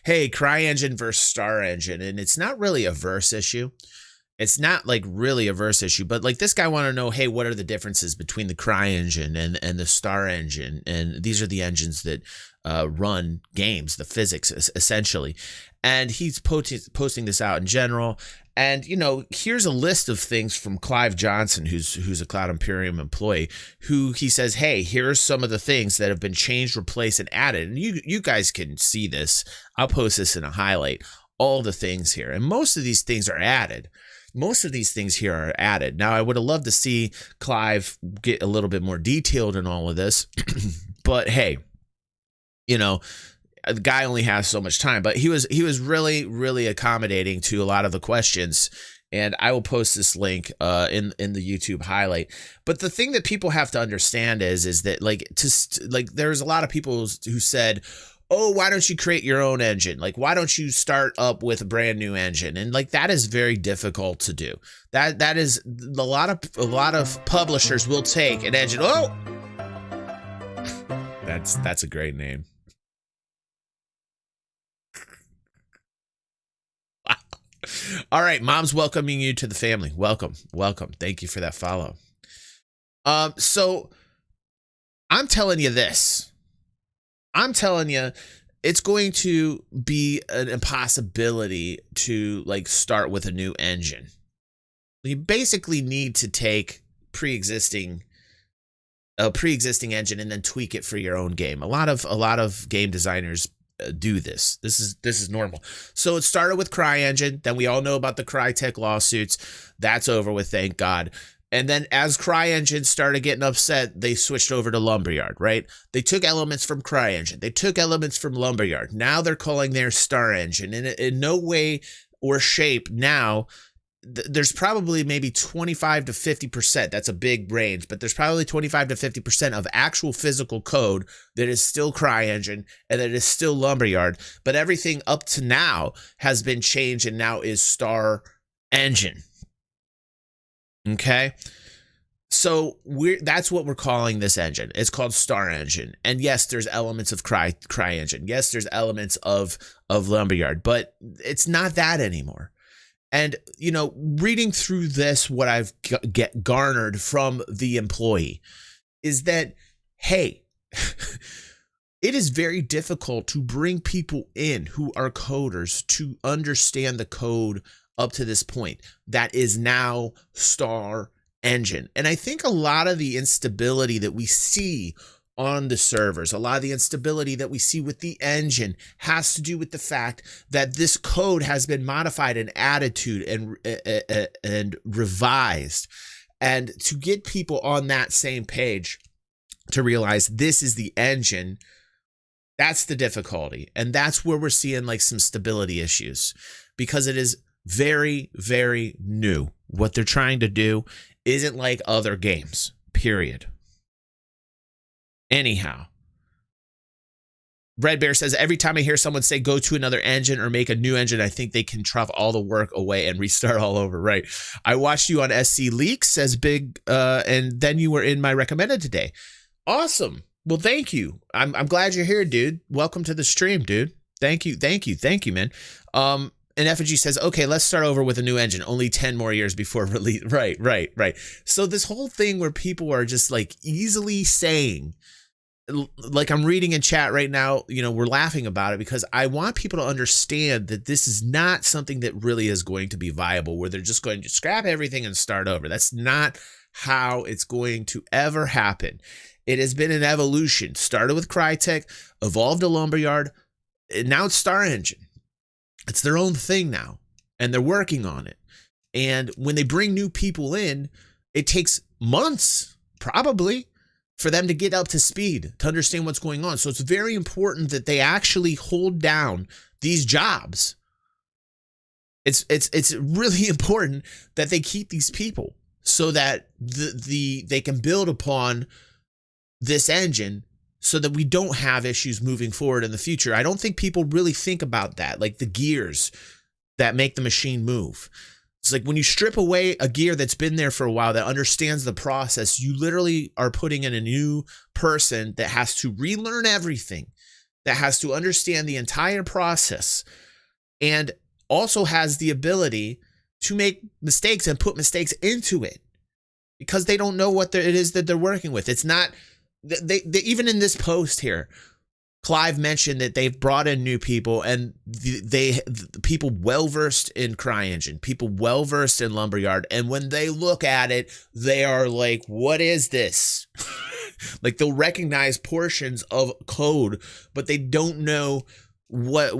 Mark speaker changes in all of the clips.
Speaker 1: hey, CryEngine versus StarEngine, and it's not really a verse issue. It's not like really a verse issue, but like this guy wanted to know, hey, what are the differences between the CryEngine and the StarEngine? And these are the engines that run games, the physics essentially. And he's posting this out in general. And, you know, here's a list of things from Clive Johnson, who's a Cloud Imperium employee, who he says, hey, here's some of the things that have been changed, replaced, and added. And you guys can see this. I'll post this in a highlight, all the things here. And most of these things are added. Most of these things here are added. Now, I would have loved to see Clive get a little bit more detailed in all of this. But hey, you know, the guy only has so much time, but he was really, really accommodating to a lot of the questions. And I will post this link in the YouTube highlight. But the thing that people have to understand is that like there's a lot of people who said, oh, why don't you create your own engine? Like, why don't you start up with a brand new engine? And like that is very difficult to do. That is a lot of publishers will take an engine. Oh, that's a great name. All right, Mom's welcoming you to the family. Welcome. Thank you for that follow. So I'm telling you this. I'm telling you, it's going to be an impossibility to like start with a new engine. You basically need to take a pre-existing engine and then tweak it for your own game. A lot of game designers do this. This is normal. So it started with CryEngine. Then we all know about the Crytek lawsuits. That's over with, thank God. And then as CryEngine started getting upset, they switched over to Lumberyard, right? They took elements from CryEngine. They took elements from Lumberyard. Now they're calling their StarEngine. And in no way or shape now, there's probably maybe 25 to 50%. That's a big range, but there's probably 25 to 50% of actual physical code that is still CryEngine and that is still Lumberyard. But everything up to now has been changed and now is StarEngine. Okay. So that's what we're calling this engine. It's called StarEngine. And yes, there's elements of CryEngine. Yes, there's elements of Lumberyard, but it's not that anymore. And, you know, reading through this, what I've garnered from the employee is that, hey, it is very difficult to bring people in who are coders to understand the code up to this point that is now StarEngine. And I think a lot of the instability that we see on the servers, a lot of the instability that we see with the engine has to do with the fact that this code has been modified and added to and revised. And to get people on that same page to realize this is the engine, that's the difficulty. And that's where we're seeing like some stability issues, because it is very, very new. What they're trying to do isn't like other games, period. Anyhow, Red Bear says, every time I hear someone say go to another engine or make a new engine, I think they can trough all the work away and restart all over. Right. I watched you on SC Leaks, says Big, and then you were in my recommended today. Awesome. Well, thank you. I'm glad you're here, dude. Welcome to the stream, dude. Thank you, man. And Effigy says, okay, let's start over with a new engine. Only 10 more years before release. Right. So this whole thing where people are just like easily saying, like I'm reading in chat right now, you know, we're laughing about it because I want people to understand that this is not something that really is going to be viable, where they're just going to scrap everything and start over. That's not how it's going to ever happen. It has been an evolution. Started with Crytek, evolved to Lumberyard, and now it's StarEngine. It's their own thing now, and they're working on it. And when they bring new people in, it takes months, probably, for them to get up to speed, to understand what's going on. So it's very important that they actually hold down these jobs. It's really important that they keep these people so that they can build upon this engine so that we don't have issues moving forward in the future. I don't think people really think about that, like the gears that make the machine move. It's like when you strip away a gear that's been there for a while, that understands the process, you literally are putting in a new person that has to relearn everything, that has to understand the entire process and also has the ability to make mistakes and put mistakes into it because they don't know what it is that they're working with. It's not, they even in this post here, Clive mentioned that they've brought in new people and the people well-versed in CryEngine, people well-versed in Lumberyard. And when they look at it, they are like, what is this? Like they'll recognize portions of code, but they don't know what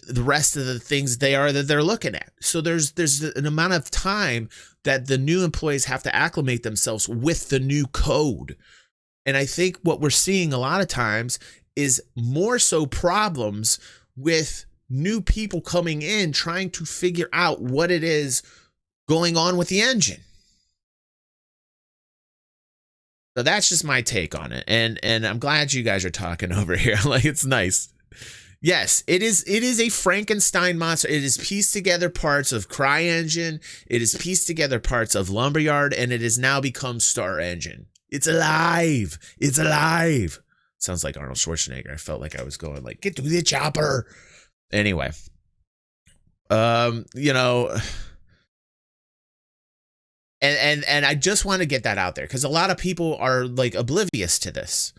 Speaker 1: the rest of the things they are that they're looking at. So there's an amount of time that the new employees have to acclimate themselves with the new code. And I think what we're seeing a lot of times is more so problems with new people coming in trying to figure out what it is going on with the engine. So that's just my take on it. And I'm glad you guys are talking over here. Like, it's nice. Yes, it is a Frankenstein monster. It is pieced together parts of CryEngine. It is pieced together parts of Lumberyard, and it has now become StarEngine. It's alive. It's alive. Sounds like Arnold Schwarzenegger. I felt like I was going like, get to the chopper. Anyway, you know, and I just want to get that out there because a lot of people are like oblivious to this.